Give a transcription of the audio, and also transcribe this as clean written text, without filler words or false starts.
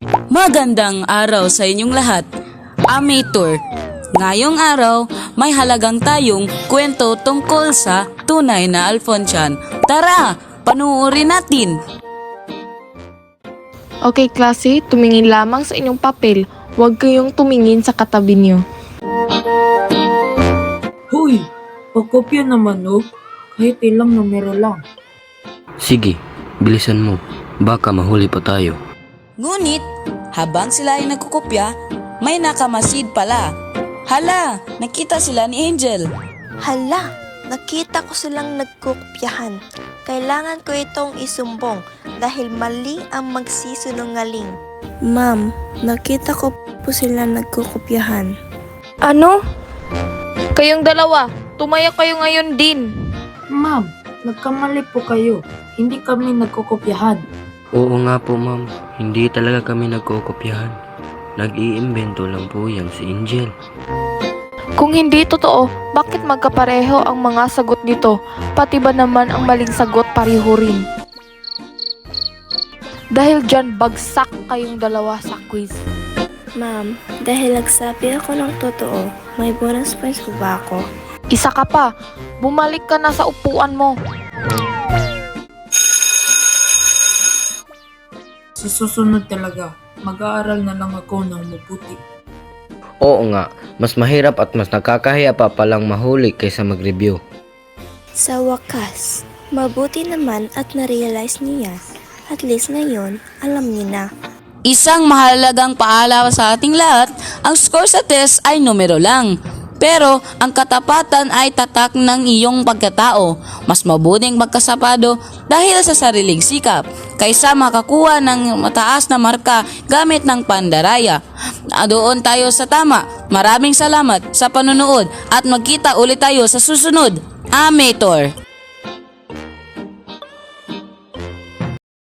Magandang araw sa inyong lahat. Amateur. Ngayong araw, may halagang tayong kwento tungkol sa tunay na Alfonsian. Tara, panuorin natin. Okay, klase, tumingin lamang sa inyong papel. Huwag kayong tumingin sa katabi niyo. Hoy, pagkopya naman no, kahit ilang numero lang. Sige, bilisan mo. Baka mahuli pa tayo. Ngunit, habang sila ay nagkukopya, may nakamasid pala. Hala, nakita sila ni Angel. Hala, nakita ko silang nagkopyahan. Kailangan ko itong isumbong dahil mali ang magsisinungaling. Ma'am, nakita ko po sila nagkokopyahan. Ano? Kayong dalawa, tumaya kayo ngayon din. Ma'am, nagkamali po kayo. Hindi kami nagkokopyahan. Oo nga po ma'am, hindi talaga kami nagkokopyahan. Nag-iimbento lang po yan si Angel. Kung hindi totoo, bakit magkapareho ang mga sagot nito? Pati ba naman ang maling sagot pareho rin? Dahil dyan, bagsak kayong dalawa sa quiz. Ma'am, dahil nagsabi ako ng totoo, may bonus points ko ba ako? Isa ka pa, bumalik ka na sa upuan mo. Sa susunod talaga, mag-aaral na lang ako ng mabuti. Oo nga, mas mahirap at mas nakakahiya pa palang mahuli kaysa mag-review. Sa wakas, mabuti naman at na-realize niya. At least ngayon, alam niya na. Isang mahalagang paalala sa ating lahat, ang score sa test ay numero lang. Pero ang katapatan ay tatak ng iyong pagkatao. Mas mabuting magkasapado dahil sa sariling sikap kaysa makakuha ng mataas na marka gamit ng pandaraya. Doon tayo sa tama. Maraming salamat sa panonood at magkita ulit tayo sa susunod. Amateur!